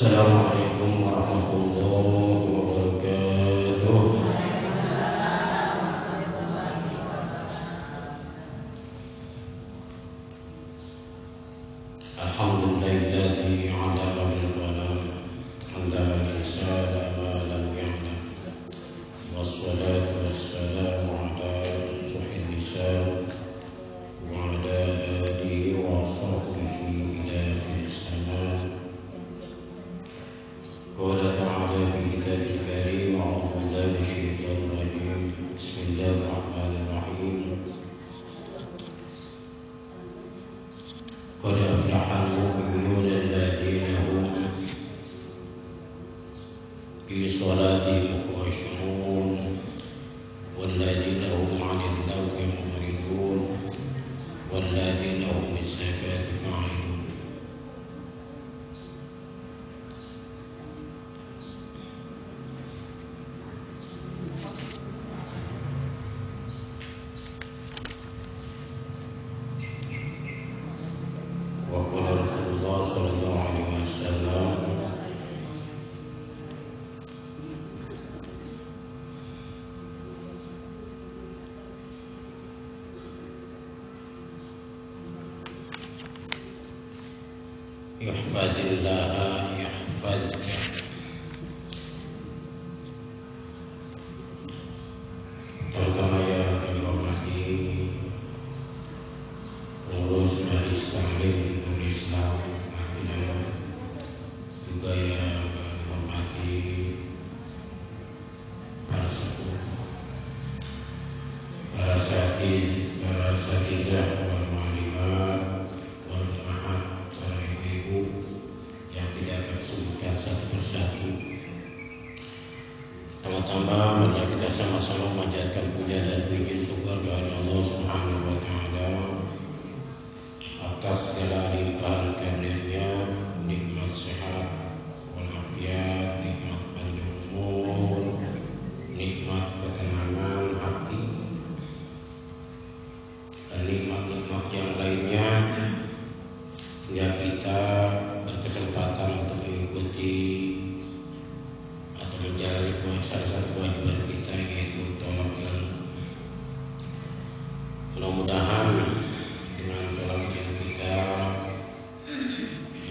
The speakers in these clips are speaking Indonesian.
Assalamualaikum warahmatullahi wabarakatuh. Alhamdulillahilladzi 'allama bil qalam 'allama al-insana ma lam ya'lam. Wassalatu wassalamu ala asyrafil lisan wa ala alihi wa sahbihi ila akhir zaman. Qala ta'ala fi kitabil karim a'udzu billahi minasyaitonir rajim. Bismillahirrahmanirrahim. Qad aflaha al-mu'minuna alladhina hum fi salatihim khashi'un والذين هم عن اللغو معرضون والذين هم للزكاة فاعلون. وقال رسول الله صلى الله عليه وسلم ihfazillaha yahfazka. Terutama yang kami hormati pengurus Majelis Taklim Islam, juga yang kami hormati para sepuh, para asatidzah wal muallimat wal jamaah, para ibu-ibu yang tidak akan disebutkan satu persatu. Pertama-tama marilah kita sama-sama memanjatkan puja dan puji syukur kepada Allah Subhanahu wa taala atas segala limpahan karunia-Nya, nikmat sehat walafiat, nikmat panjang umur, nikmat ketenangan hati, dan nikmat-nikmat yang lainnya hingga kita berkesempatan untuk mengikuti atau menjalani salah satu kewajiban kita, yaitu tolak ilmu. Mudah-mudahan dengan tolak ilmu kita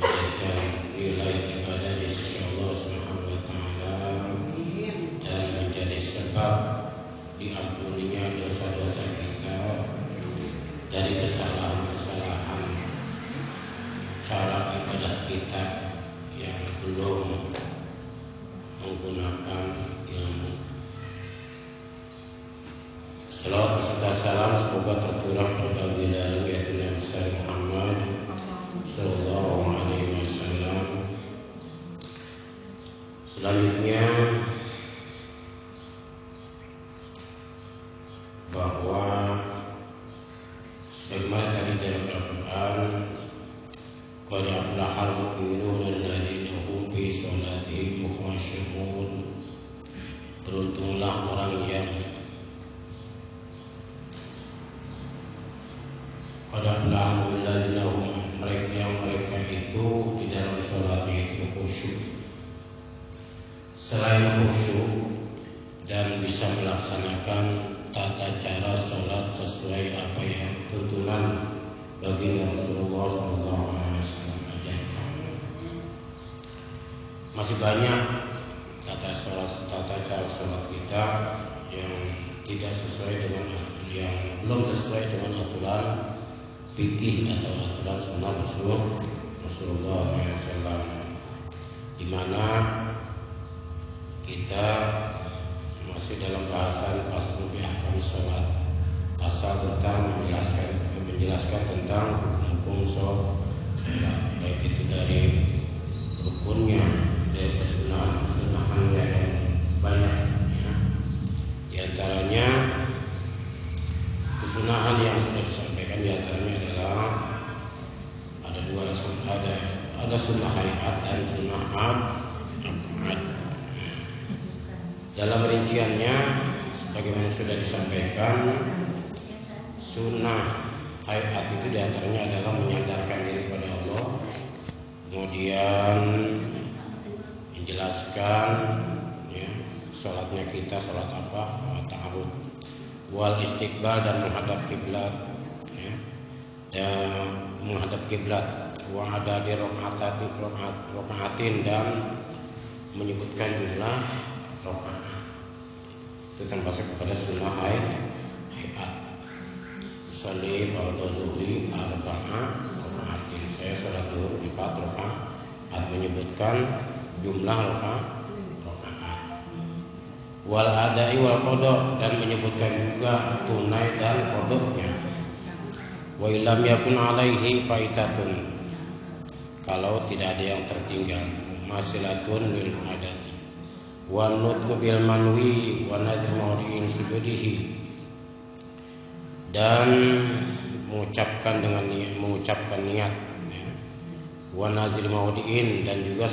menjadikan nilai ibadah di sisi Allah Subhanahu wa taala dan menjadi sebab diampuninya dosa-dosa kita dari kesalahan-kesalahan cara ibadah kita yang belum menggunakan ilmu. Salawat serta salam semoga tercurah kepada baginda yaitu Nabi Muhammad sallallahu alaihi wasallam. Selanjutnya bahwa sebagaimana tadi dalam Al-Quran, qad aflahal mu'minuna alladzina hum fi sholatihim khashi'un. Beruntunglah orang yang qad aflahal alladzina hum, mereka itu di dalam sholatnya itu khusyuk. Selain khusyuk dan bisa melaksanakan tata cara sholat sesuai apa yang tuntunan bagi Rasulullah SAW ajarkan. Masih banyak tata cara sholat kita yang tidak sesuai dengan yang belum sesuai dengan aturan fikih atau aturan sunnah Rasulullah SAW, di mana kita masih dalam bahasan pasal ahkam sholat, pasal tentang menjelaskan tentang hukum sholat, baik itu dari rukunnya, dari kesunahannya yang banyak ya. Di antaranya kesunahan yang sudah disampaikan di antaranya adalah ada dua, ada sunnah hayat dan sunnah ad. Dalam rinciannya sebagaimana sudah disampaikan, sunnah hayat itu diantaranya adalah menyandarkan diri kepada Allah, kemudian menjelaskan ya, sholatnya kita sholat apa, ta'arud. Wal istiqbal dan menghadap kiblat ya, dan menghadap kiblat. Wa ada di rokaatin dan menyebutkan jumlah rokaat. Itu termasuk kepada sunnah hayat. Sholli fardhu zuhri rokaatin. Saya sholat zuhur 4 rokaat, menyebutkan jumlah rokaat. Wal adai wal qada dan menyebutkan juga tunai dan qadanya. Wa illam yakun alaihi faitatun, kalau tidak ada yang tertinggal, masilatun lil adati. Wa nutqu bil manwi wa nazr mawdi'in sujudihi, dan mengucapkan niat ya. Wa nazr mawdi'in, dan juga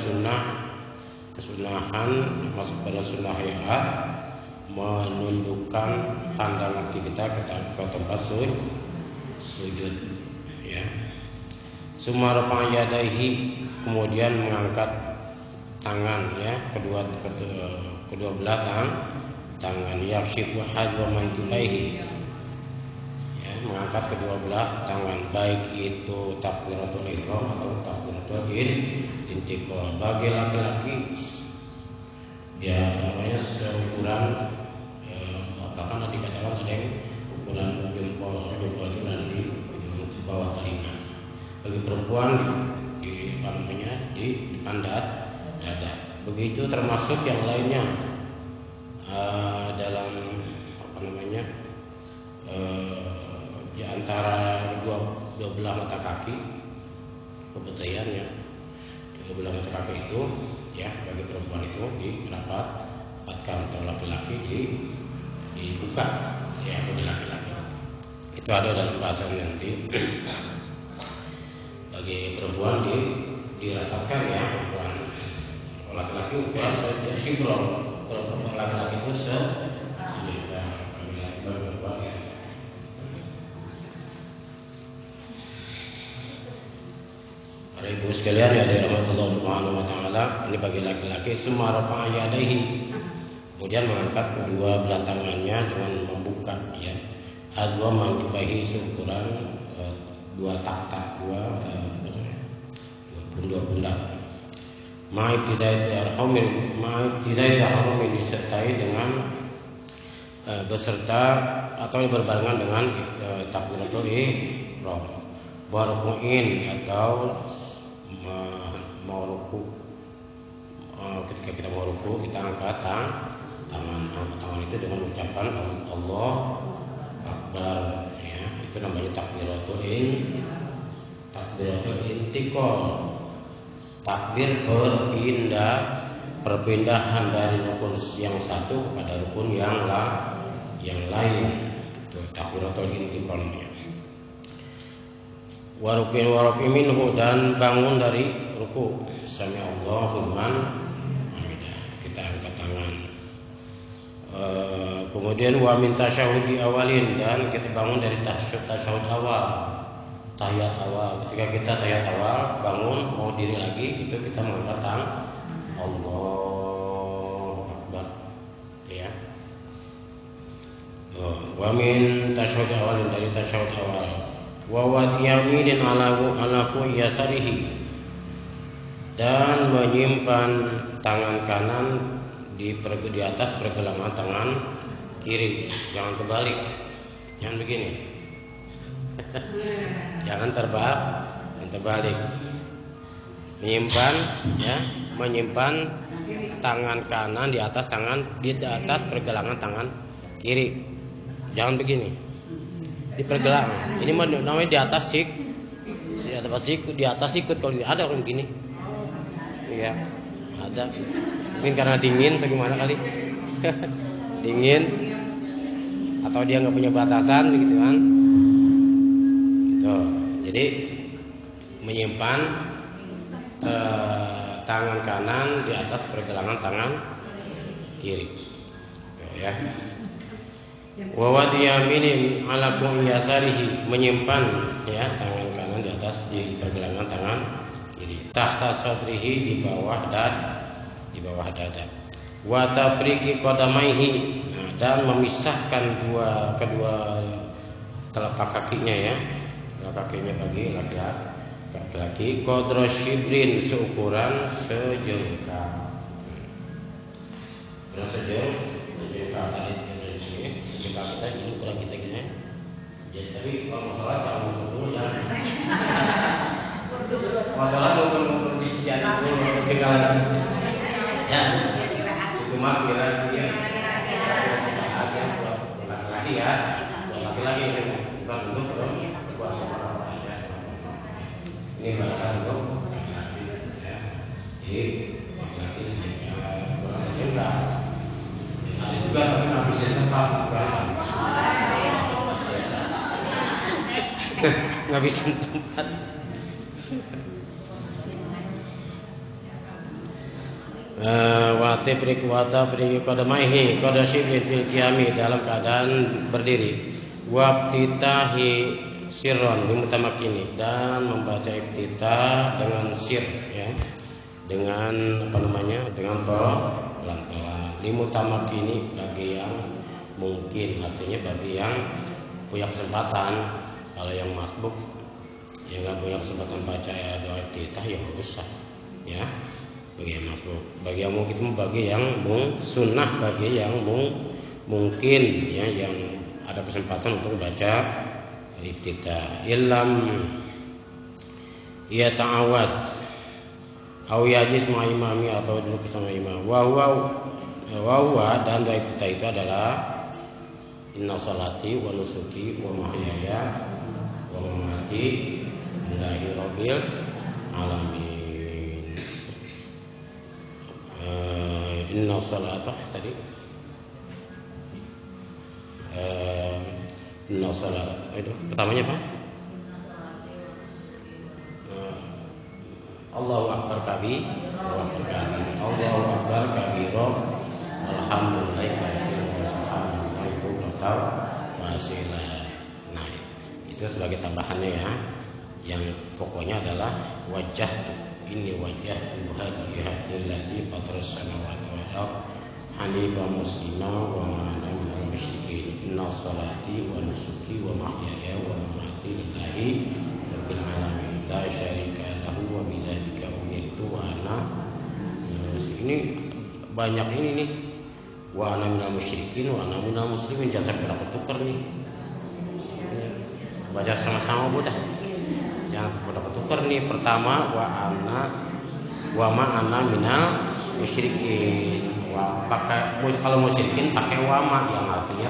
kesunahan masuk pada sunnah hayat, menundukkan tangan kaki kita ke tempat sujud ya. Summa rafa'a yadayhi, kemudian mengangkat tangan ya, kedua belah tangan, yakshifu hadwa mankibaihi ya, mengangkat kedua belah tangan, baik itu takbiratul ihram atau takbiratul intiqal. Bagi laki-laki ya namanya seukuran bahkan nanti dikatakan ada yang ukuran jempol itu nanti di bawah telinga. Bagi perempuan di depan dada. Begitu termasuk yang lainnya dalam di antara dua belah mata kaki, kebetaian ya, dua belah mata kaki itu ya, bagi perempuan itu dirapatkan, atau laki-laki dibuka ya, bagi laki-laki itu ada dalam bahasa nanti. Bagi perempuan dirapatkan ya, perempuan. Kalau laki-laki ukuran sesibrol, kalau perempuan laki-laki itu perempuan ya. Para ibu sekalian ya dirahmati Allah Subhanahu wa taala, ini bagi laki-laki. Summa rafa'a yadayhi, kemudian mengangkat kedua belah tangannya dengan membuka ya, hadwa mankibahi, seukuran dua pundak. Ma'ibtidai tahrum disertai dengan beserta atau berbarengan dengan takbiratul ihram. Barukuin atau mau ruku, ketika kita mau ruku kita angkat tangan itu dengan ucapan Allah Akbar ya, itu namanya takbiratul intiqal, takbir perpindahan dari rukun yang satu kepada rukun yang lain, itu takbiratul intiqal ya. Warukin minhu, dan bangun dari ruku, sami Allahu liman hamidah, kita angkat tangan. Kemudian wa min tasyahudi awalin, dan kita bangun dari tasyahud awal, tahiyat awal. Ketika kita tahiyat awal bangun mau diri lagi, itu kita mengangkat tangan Allahu Akbar ya. Wa min tasyahud awalin, dari tasyahud awal. Wa wadiyaminin ala yasarihi, dan menyimpan tangan kanan di atas pergelangan tangan kiri, jangan kebalik, jangan begini. Jangan terbalik. Menyimpan tangan kanan di atas pergelangan tangan kiri. Jangan begini. Di pergelangan. Ini namanya di atas di atas sikut, kalau ada orang begini. Iya, ada. Mungkin karena dingin atau gimana kali. Dingin atau dia nggak punya batasan gitu kan. Jadi menyimpan tangan kanan di atas pergelangan tangan kiri, ya. Wa wadiyaminin ala yasarihi, menyimpan ya tangan kanan di pergelangan tangan kiri. Tahta sadrihi, di di bawah dada. Wa tafriqi qadamaihi, dan memisahkan kedua telapak kakinya ya. Telapak kakinya bagi laki-laki qadra shibrin, seukuran sejengkal. Berapa sejengkal tadi sejengkal kita ini ukuran kita gini. Jadi tapi kalau masalah jangan mengukur jangan. Masalah mengukur di jari dulu tinggalan. Ya. Itu mah kira-kira buat laki-laki ya. Buat laki-laki bukan untuk buat orang saja. Ini bahasa untuk laki-laki ya. Jadi laki-laki sejengkal. Ada juga tapi nggak bisa tempat bukan. Nggak bisa tempat. Wata beri qadamaihi qada shibrin fil qiyami, dalam keadaan berdiri. Waqtitahi sirron limutamakini, dan membaca iftitah dengan sir ya. Dengan dengan pelan-pelan. Limutamakini, bagi yang mungkin, artinya bagi yang punya kesempatan. Kalau yang masbuk yang nggak punya kesempatan baca doa iftitah ya nggak usah ya. Bagi yang masbuk, bagi yang mungkin, bagi yang sunnah, bagi yang mungkin ya, yang ada kesempatan untuk baca iftitah. Illam ia ta'awad au yajiz ma imami, atau duduk bersama imam. Wa huwa, dan doa iftitah itu adalah inna salati wa nusuki wa mahyaya wa mamati lillahi rabbil alamin. Inna salata tadi inna salat itu pertamanya apa? Allahu akbar kabir, Allahu akbar kabiro, alhamdulillah katsiran, subhanallah wasilah. Nah, itu sebagai tambahannya ya. Yang pokoknya adalah wajah ini wajah Tuhanillati fataras samawati wal ardh hanifan muslima wa ma ana minal musyrikin. Inna salati wa nusuki wa mahyaya wa mamati lillahi rabbil alamin la syarika lahu wa bidzalika umirtu wa ana. Ini banyak ini nih. Wa ana minal musyrikin wa ana minal muslimin, jangan sampai ketukar nih. Baca sama-sama Bu dah. Jangan dapat tukar nih. Pertama wa ma ana minal musyrikin. Pakai kalau musyrikin pakai wa ma yang artinya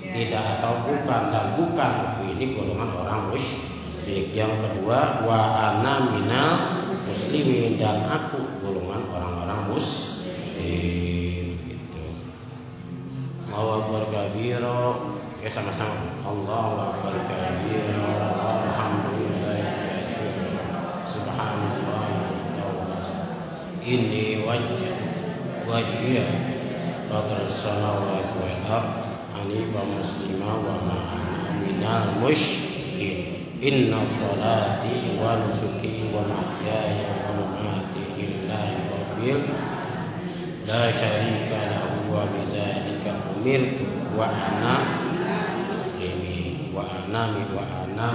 tidak atau bukan, dan bukan ini golongan orang musyrik. Yang kedua wa ana minal muslimin, dan aku golongan orang-orang muslim gitu. Allahu akbar kabira, ya sama-sama. Allahu akbar kabira, alhamdulillah subhanallah. Ini wajah fataras samawati wal ardh hanifan muslima wa ma ana minal musyrikin. Inna salati wa nusuki wa mahyaya wa mamati lillahi rabbil la syarika lahu wa bidzalika umirtu wa ana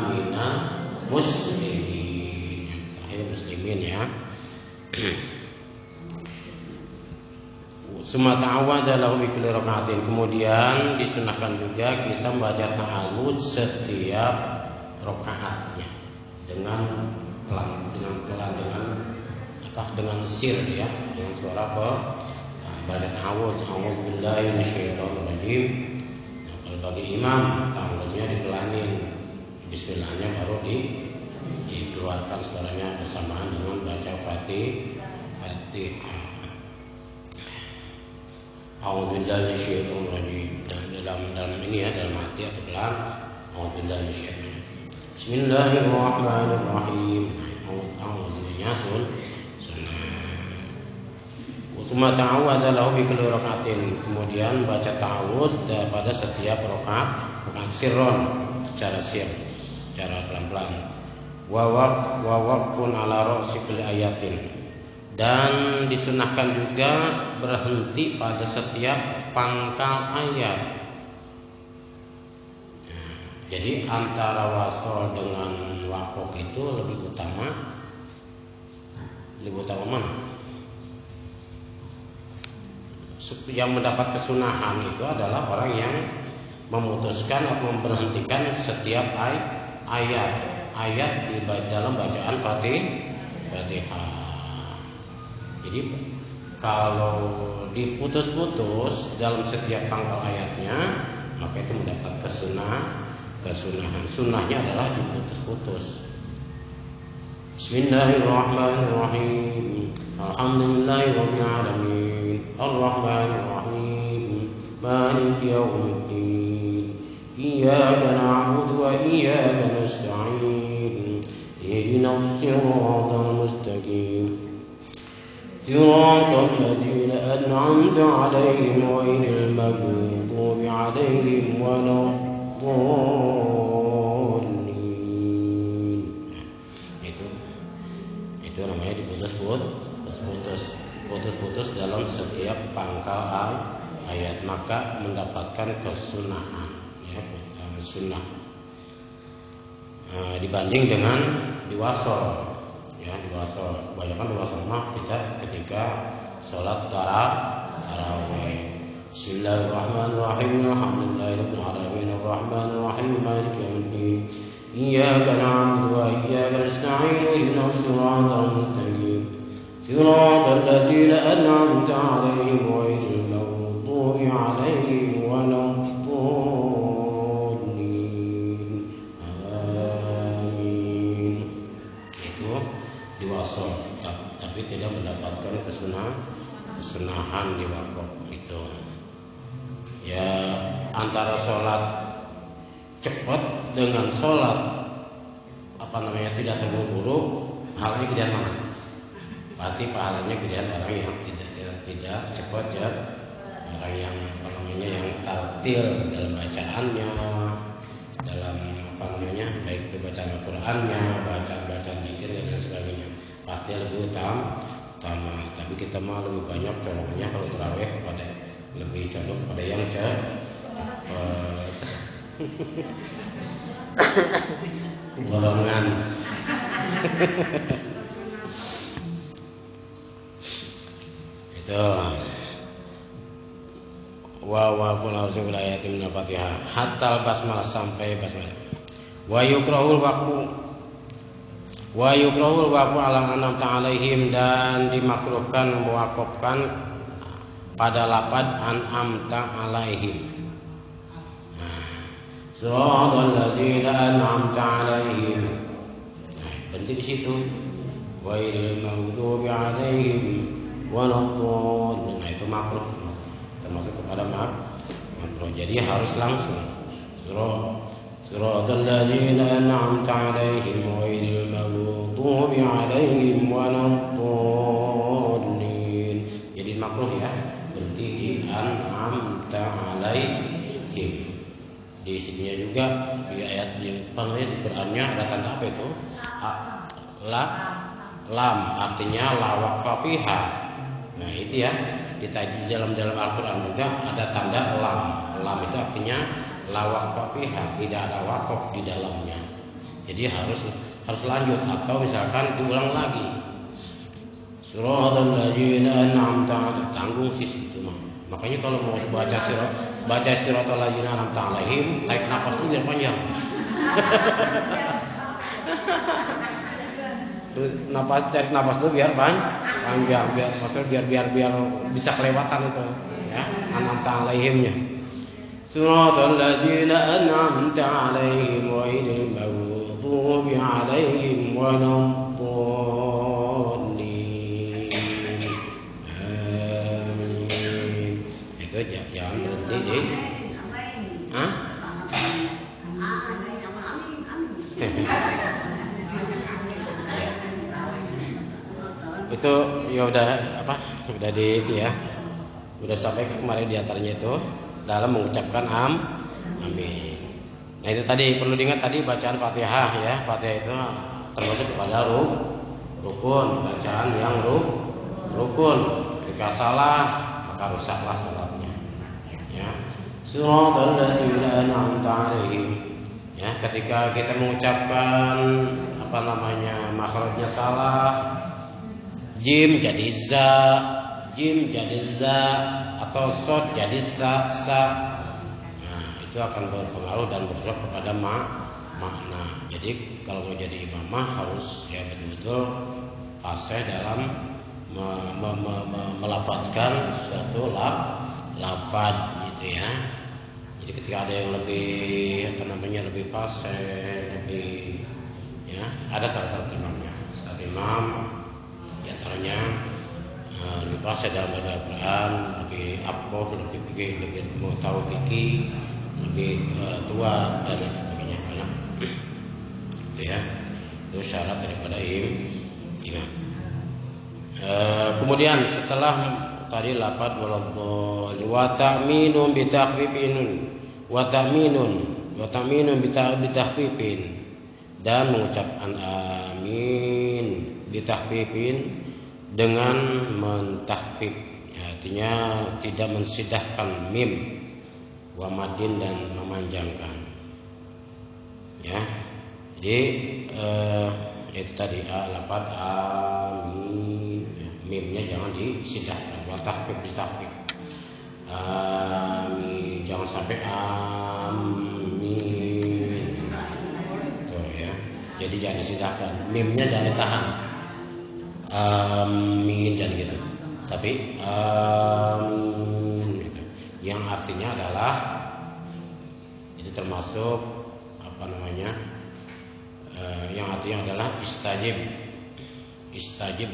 minal muslimin. Terakhir muslimin ya. Summa ta'awwadza lahu bi kulli raka'atin. Kemudian disunahkan juga kita membaca ta'awudz setiap rakaatnya dengan pelan, dengan sir ya, dengan suara baca ta'awudz. A'udzubillahi minasyaitonir rajim. Nah, kalau bagi imam ta'awudznya dipelanin, bismillahnya baru dikeluarkan suaranya bersamaan dengan baca Fatihah. A'udzubillahi minasyaitonir rajim. Dan dalam ini ya, dalam hati atau pelan. A'udzubillahi minasyaitonir rajim. Bismillahirrahmanirrahim. A'udzubillahi Summa ta'awwadza lahu bi kulli raka'atin. Kemudian baca ta'awudz pada setiap rakaat sirron, secara sir, secara pelan-pelan. Wa waqfun ala ra'si kulli ayatin. Dan disunahkan juga berhenti pada setiap pangkal ayat. Jadi antara wasol dengan wakof itu lebih utama mana? Yang mendapat kesunahan itu adalah orang yang memutuskan atau memberhentikan setiap ayat di dalam bacaan Fatihah. Jadi kalau diputus-putus dalam setiap pangkal ayatnya, maka itu mendapat kesunahan. Sunnahnya adalah diputus-putus. Bismillahirrahmanirrahim. Alhamdulillahirabbil alamin. Arrahmanirrahim. Maliki yaumiddin. Iyyaka na'budu wa iyyaka nasta'in. Ihdinas siratal mustaqim. صراط الذين أنعمت عليهم غير المغضوب عليهم ولا الضالين. Itu namanya diputus-putus dalam setiap pangkal ayat, maka mendapatkan kesunahan, ya, sunnah. Dibanding dengan diwasol. Ya, diwasol. Kebanyakan diwasol mah kita ketika sholat tarawih. Bismillahirrahmanirrahim. Alhamdulillahirabbil alamin. Arrahmanirrahim. Maliki yaumiddin. Iyyaka na'budu wa iyyaka nasta'in. Ihdinas siratal mustaqim. Siratal ladzina an'amta 'alaihim ghairil maghdubi 'alaihim waladdallin. Diwasol, tapi tidak mendapatkan kesunahan di wakaf itu. Ya, antara sholat cepat dengan sholat tidak terburu-buru, pahalanya gedean mana? Pasti pahalanya gedean orang yang tidak cepat, ya, orang yang yang tartil dalam bacaannya, dalam baik itu bacaan Al-Qur'annya, bacaan zikir dan sebagainya, pasti lebih utama. Tapi kita mah lebih banyak condongnya kalau tarawih lebih condong pada yang golongan. Itu wa qul a'udzu billahi minal Fatihah hatta basmalah, sampai basmalah. Wa yukrahul waqfu ala an'amta 'alaihim, dan dimakruhkan mewakafkan pada lafaz an'amta 'alaihim. Siratal ladzina an'amta 'alaihim. Berhenti di situ. Ghairil maghdubi 'alaihim waladdallin. Itu makruh, termasuk kepada makruh. Jadi harus langsung. Siratal ladzina an'amta 'alaihim ghairil maghdubi 'alaihim waladdallin. Jadi makruh, ya, berarti an'amta 'alaihim. Di sininya juga di ayat yang di Qur'annya ada tanda apa itu? Lam, artinya la waqfa fiha. Nah, itu ya, di dalam Al-Qur'an juga ada tanda lam. Lam itu artinya la waqfa fiha, tidak ada wakaf di dalamnya. Jadi harus lanjut, atau misalkan diulang lagi. Siratal ladzina an'amta 'alaihim, tanggung sisi itu mah. Makanya kalau mau baca siratal ladzina an'amta 'alaihim, tarik nafas dulu biar panjang. Cari nafas dulu biar panjang, biar bisa kelewatan itu, ya, an'amta 'alaihimnya. Siratal ladzina an'amta 'alaihim ghairil maghdubi 'alaihim waladdallin. Amin. Itu jangan berhenti di itu ya udah sampai kemarin diantaranya itu dalam mengucapkan amin. Nah, itu tadi perlu diingat, tadi bacaan Fatihah, ya. Fatihah itu termasuk kepada rukun, bacaan yang rukun. Ketika salah maka rusaklah salatnya. Ya. Siratal ladzina an'amta 'alaihim. Ya, ketika kita mengucapkan makhrajnya salah, jim jadi za, jim jadi za, atau sod jadi sa. Nah, itu akan berpengaruh dan berdampak kepada makna. Jadi kalau mau jadi imamah harus ya betul-betul fasih dalam melafadzkan suatu lafaz gitu ya. Jadi ketika ada yang lebih lebih fasih, lebih ya, ada syarat-syarat imamnya. Syarat imam diantaranya lebih fasih dalam baca Al-Quran, lebih afqah, lebih mau tahu fikih, lebih tua dan sebagainya banyak. Itu ya, itu syarat daripada imam. Kemudian setelah tadi lafaz wa ta'minun bi takhfifin wa ta'minun bi takhfifin, dan mengucapkan amin bi takhfifin dengan mentahfif, artinya tidak mensidahkan mim, wa madin dan memanjangkan. Ya. Jadi itu tadi lafaz amin, mimnya jangan disidahkan, wa tahfif ditahfif. Amin, jangan sampai amin. Tuh ya. Jadi jangan disidahkan, mimnya jangan ditahan. Amin jangan gitu. Tapi amin gitu. Yang artinya adalah itu termasuk yang artinya adalah istajib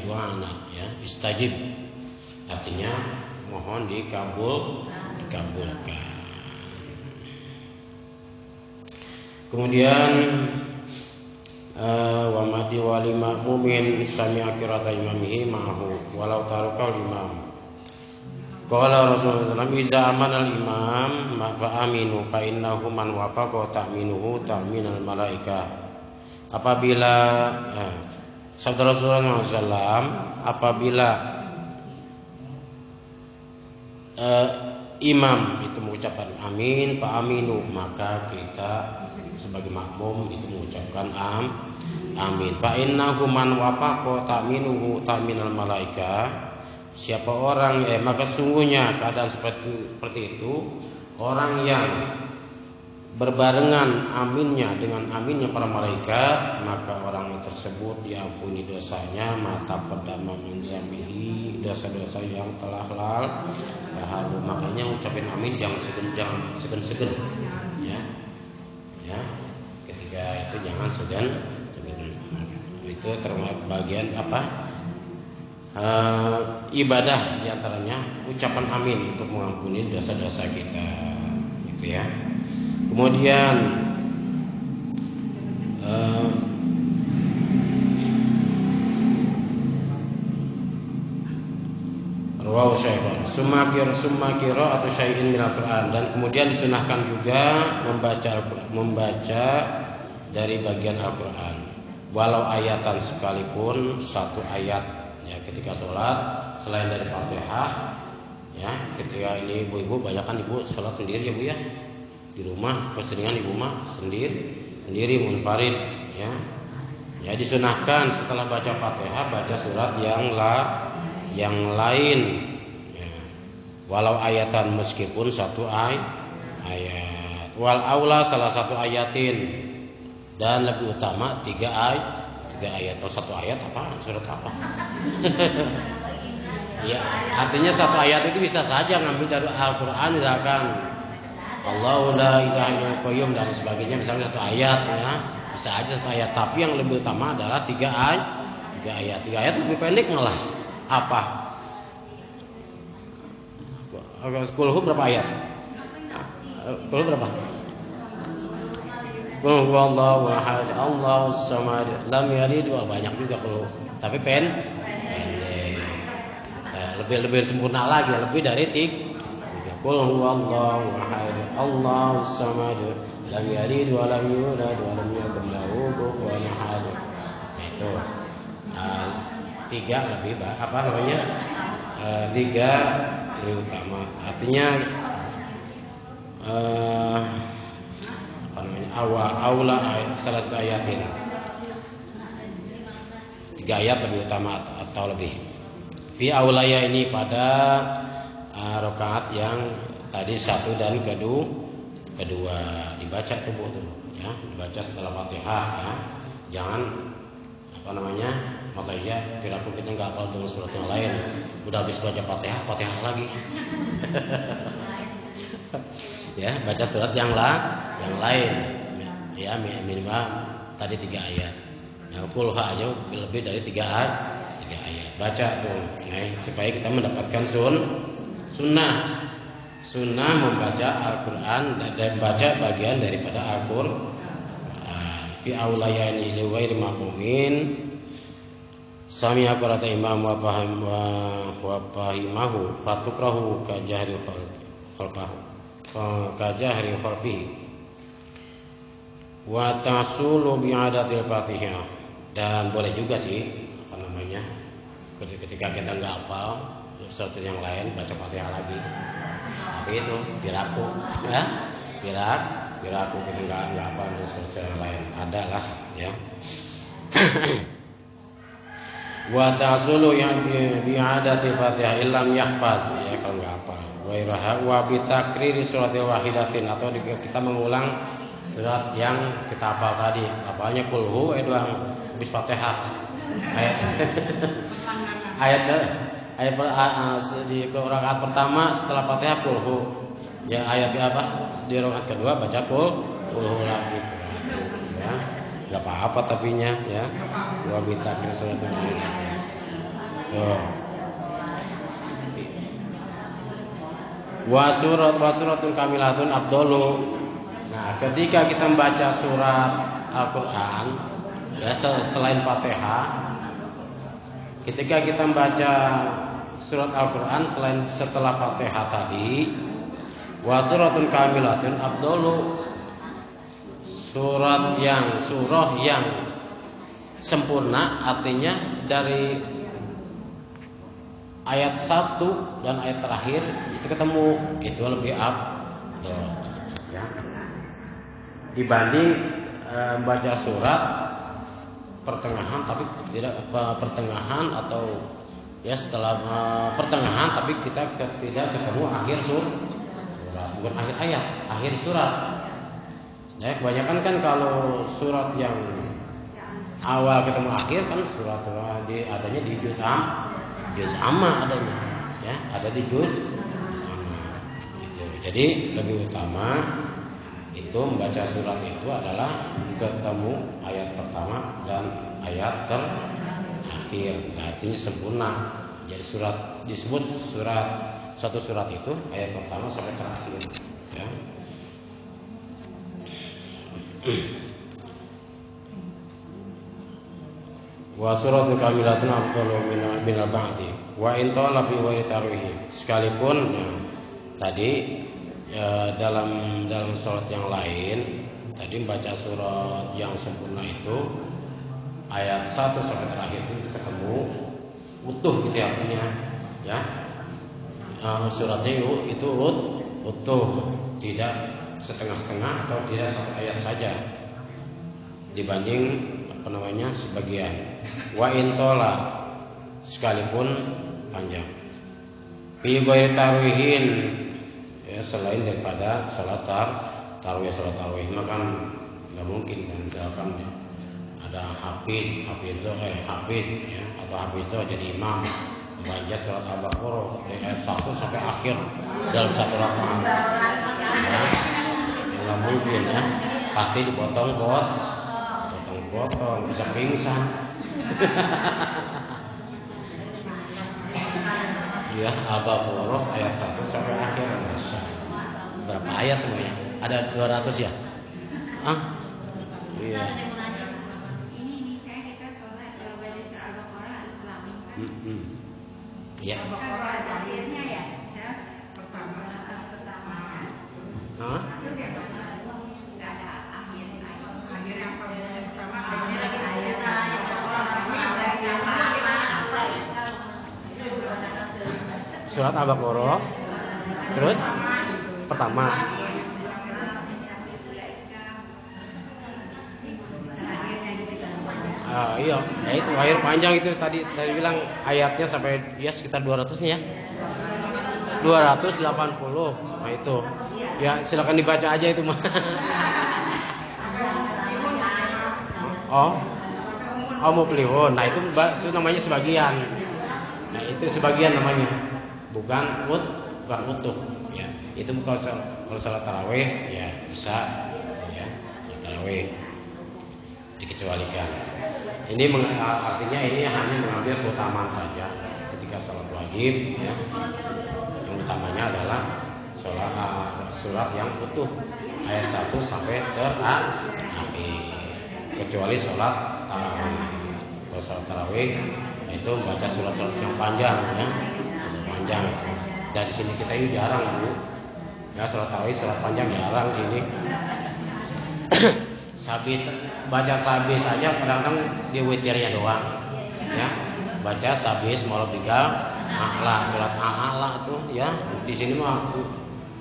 du'ana ya, istajib artinya mohon dikabulkan. Kemudian wa madi wali ma'mumin sami'a qira'ata imamihi ma'hu walau taraka imam. Qala Rasulullah sallallahu alaihi wasallam iza amana al-imam fa aminu fa innahu man wafaqa ta'minuhu ta'minal malaikah. Apabila sabda Rasulullah SAW, apabila imam itu mengucapkan amin, fa aminu, maka kita sebagai makmum itu mengucapkan amin. Fa innahu man wafaqa ta'minuhu ta'minal malaika. Siapa orang maka sungguhnya keadaan seperti itu, orang yang berbarengan aminnya dengan aminnya para malaikat, maka orang tersebut diampuni dosanya mata perdama menzambihi, dosa-dosa yang telah lalu. Makanya ucapin amin jangan segan ya. Ketika itu jangan segan. Itu termasuk bagian ibadah diantaranya ucapan amin untuk mengampuni dosa-dosa kita gitu ya. Kemudian rawahu Syaikhun summa qira'atu syai'in minal Qur'an, dan kemudian disunahkan juga membaca dari bagian Al-Qur'an walau ayatan, sekalipun satu ayat ya, ketika sholat selain dari Fatihah ya. Ketika ini ibu-ibu banyak kan ibu sholat sendiri ya Bu ya, di rumah, keseringan ibu mah sendiri munfarid ya. Ya disunahkan setelah baca Fatihah baca surat yang lain ya. Walau ayatan, meskipun satu ayat. Wal aula salah satu ayatin, dan lebih utama tiga ayat. Atau satu ayat apa? Surat apa? Ya, artinya satu ayat itu bisa saja ngambil dari Al-Qur'an, misalkan Allahu la ilaha illal qayyum dan sebagainya, misalnya satu ayat ya. Bisa aja satu ayat, tapi yang lebih utama adalah tiga ayat. Tiga ayat lebih pendek malah. Apa? Kulhu berapa ayat? Kulhu berapa? Qul huwallahu ahad, Allahus samad, lam yalid banyak juga kulhu. Tapi pendek. Lebih sempurna lagi, lebih dari tiga. Qul huwallahu ahad, Allahus samad, lam yalid wa lam yulad wa lam yakul lahu kufuwan ahad. Itu. tiga lebih tiga lebih utama. Artinya aula salah satu ayatin, 3 ayat lebih utama atau lebih. Fi aulaya ini pada rakaat yang tadi 1 dan kedua dibaca tubuh ya, dibaca setelah Fatihah ya. Jangan masa iya perilaku kita nggak hafal dengan surat yang lain, udah habis baca Fatihah lagi. Ya, baca surat yang lain ya, minimal tadi 3 ayat. Yang kulha aja lebih dari 3 ayat. Baca tuh, supaya kita mendapatkan sunnah membaca Al-Quran dan baca bagian daripada Al-Quran. Fi aulayani li ghairi maqmumin sami'a qira'ata imam wa fahimahu fatukrahu ka jahri khalfihi wa tasulu bi'adatil Fatihah. Dan boleh juga sih ketika kita nggak hafal sesuatu yang lain baca Fatihah lagi, tapi itu piraku ya, piraku kita nggak hafal sesuatu yang lain adalah ya. Wa tasulu yang bi'adatil Fatihah illam yahfaz ya, kalau nggak hafal. Wa bi takriri suratil wahidatin, atau kita mengulang surat yang kita hafal tadi. Hafalnya kulhu doang habis Fatihah. Ayat di rakaat pertama setelah Fatihah kulhu. Ya ayat apa? Di rakaat kedua baca kulhu lagi. Ya. Enggak apa-apa tapinya ya. Wa bi takriri suratil wahidatin. Tuh. Wa suratul kamilatun afdalu. Nah, ketika kita membaca surat Al-Qur'an ya selain Fatihah, ketika kita membaca surat Al-Qur'an setelah Fatihah tadi, wa suratul kamilatun afdalu, surah yang sempurna, artinya dari ayat 1 dan ayat terakhir itu ketemu, itu lebih afdal ya, dibanding membaca surat pertengahan tapi tidak pertengahan, atau ya setelah pertengahan tapi kita tidak ketemu akhir surat, bukan akhir ayat, akhir surat. Ya, kebanyakan kan kalau surat yang awal ketemu akhir kan surat adanya di juz amma adanya ya, ada di juz amma gitu. Jadi lebih utama itu membaca surat itu adalah ketemu ayat pertama dan ayat terakhir, artinya sempurna. Jadi surat disebut satu surat itu ayat pertama sampai terakhir ya. Wa suratul kamilatun afdalu minal ba'di wa in tala fi ghairi tarwih, sekalipun ya, tadi ya, dalam surat yang lain tadi membaca surat yang sempurna itu ayat 1 sampai terakhir itu ketemu utuh gitu artinya ya. Suratnya itu utuh, tidak setengah-setengah atau tidak satu ayat saja dibanding sebagian. Wa intola, sekalipun panjang. Fi ghairi tarwihin ya, selain daripada salat tarawih maka nggak mungkin kan, misalkan ya, ada hafiz ya, atau hafizoh jadi imam membaca surat Al-Baqarah dari ayat 1 sampai akhir dalam satu rakaat ya, nggak mungkin ya, pasti dipotong-potong bisa pingsan. Ya, Al-Baqarah ayat 1 sampai akhir. Berapa ayat semuanya? Ada 200 ya? Iya. Ini saya kita sholat baca surah Al-Baqarah Al-Islami kan? Iya. Al-Baqarah ada akhirnya ya? Saya pertama. Hah? Nggak ada akhir yang pertama. surat Al-Baqarah. Terus pertama. Iya, ya itu akhir panjang itu tadi saya bilang ayatnya sampai ya sekitar 200-nya ya. 280. Nah itu. Ya silakan dibaca aja itu mah. Oh muflihun. Nah itu namanya sebagian. Nah itu sebagian namanya. Bukan utuh. Ya, itu kalau salat tarawih ya bisa ya, tarawih dikecualikan. Ini artinya ini hanya mengambil keutamaan saja ketika salat wajib ya. Yang utamanya adalah surat yang utuh ayat 1 sampai terakhir. Kecuali sholat tarawih. Kalau sholat tarawih itu baca surat-surat yang panjang ya, panjang. Dan di sini kita ini jarang bu, ya sholat tarawih surat panjang jarang sini. Baca sabis saja kadang-kadang di witirnya doang, ya. Baca sabis malam 3 a'la, surat a'la itu ya. Di sini mah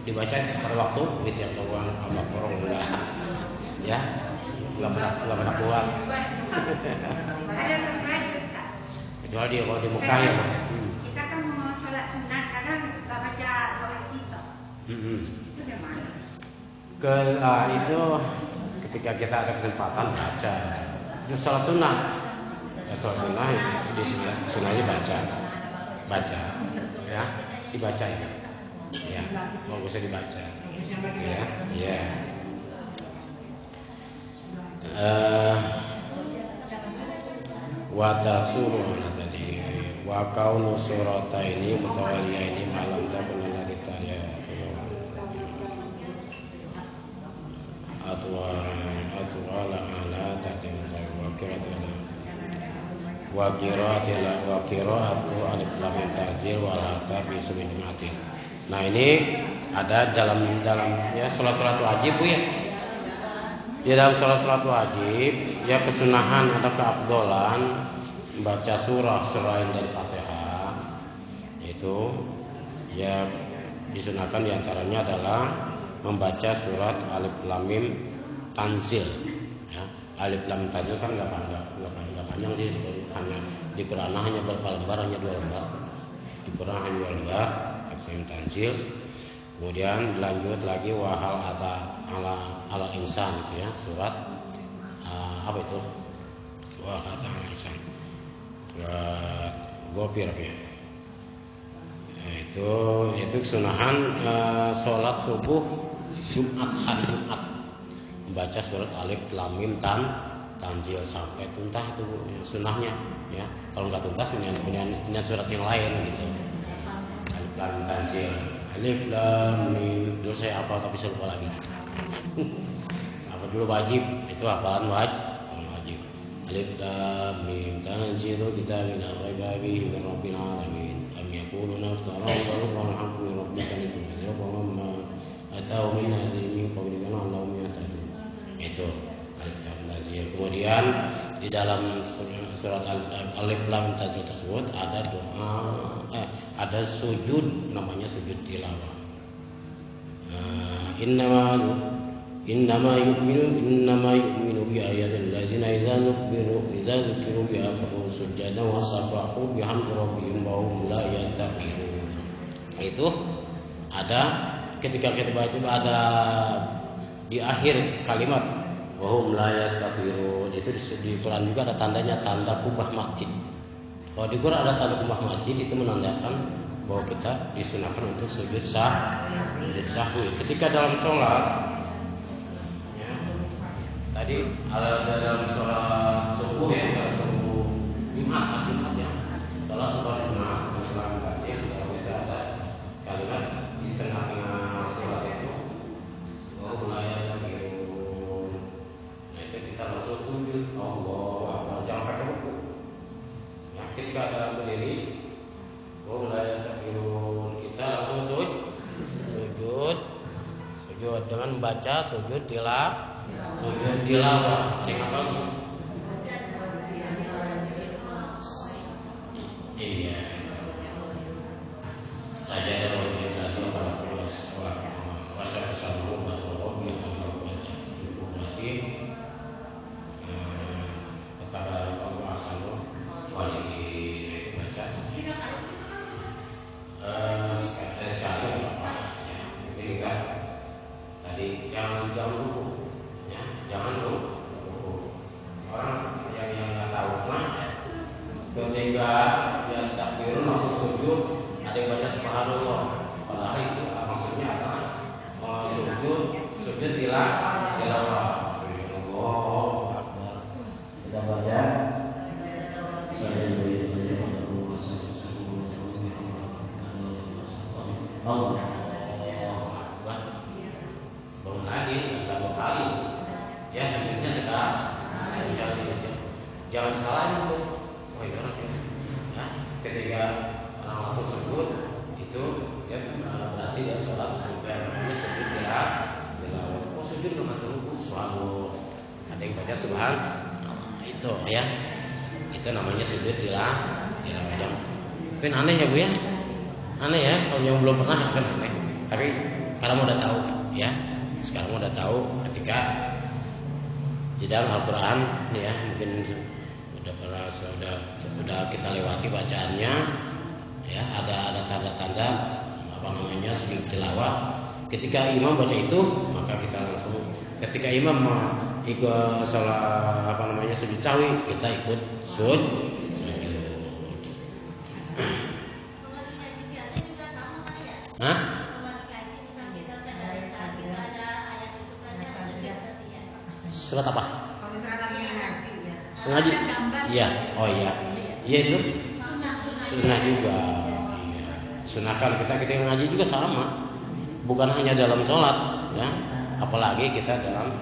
dibaca pada waktu witir doang, Al-Baqarah enggak, ya. Nggak pernah kuat. Ada sesuai Ustaz. Kecuali dia kalau di Mekah ya. Kita kan mau sholat sunat kadang nggak baca doa kita. Itu gimana? Itu ketika kita ada kesempatan baca. Itu sholat sunnah. Ya, sholat sunnah di sunnahnya baca, ya dibaca ya. Ya, mau bisa dibaca. Ya. Wa tasuru tadi wa kaunu surata ini mutawaliyah ini malam takun alladhi tariya atwala ala ta'tim wa qira'atu alif lam tanzil wa la tabi subhanatin. Nah ini ada dalam ya salat wajib Bu ya. Di dalam sholat wajib ya kesunahan ada keafdolan membaca surah selain dari Fatihah. Itu ya disunahkan diantaranya adalah membaca surat Alif Lam Mim Tanzil ya. Alif Lam Mim Tanzil kan nggak panjang sih, hanya di Quran hanya berapa lembar, hanya 2 lembar. Di Quran hanya 2 lembar Alif Lam Mim Tanzil. Kemudian lanjut lagi wahal ala insan gitu ya, surat apa itu? Wahal ala insan. Gopir ya. Itu kesunahan sholat subuh hari Jumat membaca surat Alif Lam Mim Tanzil sampai tuntas itu sunahnya ya. Kalau nggak tuntas punya surat yang lain gitu. Alif Lam Mim Tanzil. Alif Lam Mim dulu saya hafal tapi saya lupa lagi. Apa dulu wajib itu hafalan wajib. Alif Lam Mim Tanzil kitabun raiba fihi min rabbil alamin. Am yaquluna iftarahu wa al-haqqu min rabbika litunzira qauman atau min hadhihi min qablika la'allahum yahtadun. Itu Alif Lam Tanzil. Kemudian di dalam surat Alif Lam Tanzil tersebut ada doa ada sujud namanya sujud tilawah. Innama yu'minu bi ayatil ladzina idza dzukiru bi akharu sujada wa sabahu bihamdi rabbihim wa hum la yastaghfirun. Itu ada ketika kita baca itu ada di akhir kalimat wa hum la yastaghfirun. Itu di Quran juga ada tandanya, tanda kubah masjid. Kalau di Quran ada tanda kubah masjid itu menandakan bahwa kita disunahkan untuk sujud sahwi. Ketika dalam sholat, ya, tadi ada dalam sholat subuh ya, sholat subuh Jumat ya, sholat Jumat, sholat Jumat, kalau kita ada kalimat di tengah-tengah sholat itu, bahwa mulai bergirun. Nah itu kita langsung sujud, Allah, jangan pakai ruku. Ya, ketika dalam berdiri, mulai bergirun, kita langsung sujud dengan membaca sujud tilawah. Ada yang hafal? Iya. sujud ada yang baca subhanallah. Padahal itu maksudnya apa? Sujud tilawah. Allahu Akbar. Kita baca Allahu Akbar. Bangun lagi, enggak 2 kali. Ya sujudnya sekarang. Jangan disalahin tuh. Oh ini orang ya. Ketika orang langsung sujud itu ya berarti dia sholat sebenarnya sujud tilawah. Oh sujud nggak terlalu suatu. Ada yang baca subhanallah itu ya. Itu namanya sujud tilawah. Mungkin aneh ya Bu ya. Aneh ya kalau yang belum pernah kan aneh. Tapi sekarang udah tahu ya. Sekarang udah tahu ketika di dalam Al-Quran ya mungkin sudah kita lewati bacaannya ya ada tanda-tanda apa namanya sujud tilawah. Ketika imam baca itu maka kita langsung ketika imam ikut salat apa namanya sujud sahwi kita ikut sujud. Hah? Surat apa? Ngaji? Iya. Oh iya. Iya itu. Sunnah juga. Iya. Sunahkan kita yang ngaji juga sama. Bukan hanya dalam sholat, ya. Apalagi kita dalam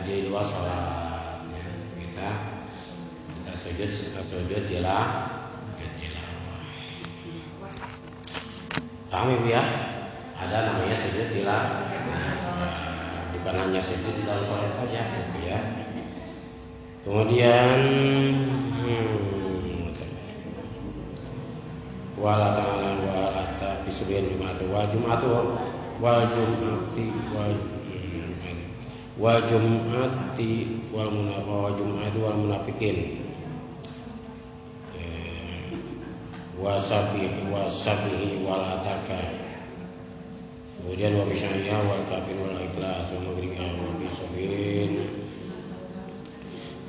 di luar sholat. Ya. Kita sujud tilawah. Paham Ibu ya? Ada namanya sujud tilawah. Bukan hanya sujud di dalam sholat saja, gitu ya. Kemudian wala ta'ala wala bisubhin jum'atu wal jum'atu wal jum'ati wal jum'ati wal munafiqin wasabihi wal ataka. Kemudian wa bisyai'a wal kafir wal ikhlas wa maghrika wa bisubhin.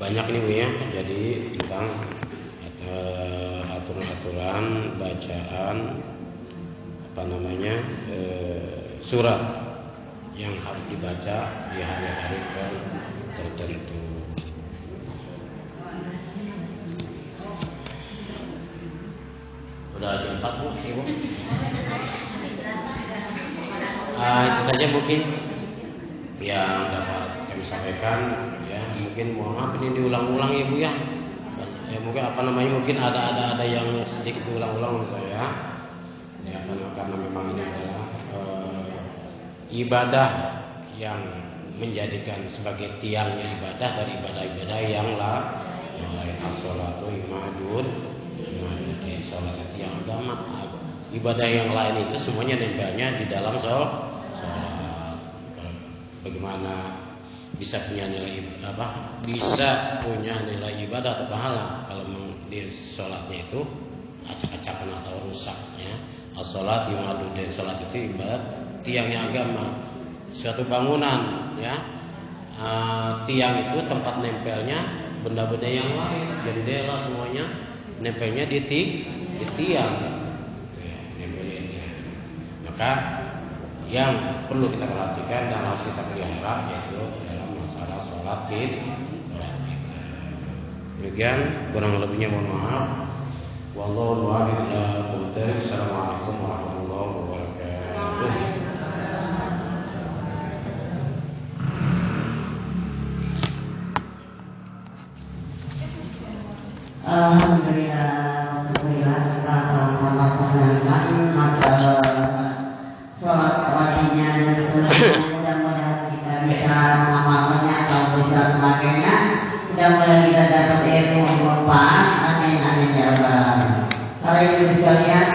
Banyak nih Bu ya, jadi tentang aturan-aturan bacaan apa namanya surat yang harus dibaca di hari-hari tertentu. Udah jam 4 Bu, Ibu. Itu saja mungkin yang dapat kami sampaikan ya. Mungkin mohon maaf ini diulang-ulang ya Bu ya. Mungkin apa namanya mungkin ada yang sedikit diulang-ulang menurut saya. Ya karena memang ini adalah ibadah yang menjadikan sebagai tiangnya ibadah dari ibadah-ibadah yang lain. As-sholatu imadun sholat tiang agama. Ibadah yang lain itu semuanya nempelnya di dalam sholat. Bagaimana bisa punya nilai ibadah atau pahala kalau di sholatnya itu acak-acakan atau rusak ya. As-sholat imadun sholat itu ibadah tiangnya agama. Suatu bangunan ya tiang itu tempat nempelnya benda-benda yang lain, jendela semuanya nempelnya di tiang ya, nempelnya di tiang. Maka yang perlu kita perhatikan dan harus kita pelihara yaitu dalam masalah sholat kita. Demikian kurang lebihnya mohon maaf. Wallahu a'lam bishawab. Assalamualaikum warahmatullahi wabarakatuh. Alhamdulillah, syukurlah kita sama-sama menjalankan masalah sholat wajibnya dan sunnah. Mudah-mudahan kita bisa mengamalkannya atau bisa memakainya. Mudah-mudahan kita dapat ilmu yang bermanfaat. Amin amin ya rabbal alamin. Para ibu sekalian,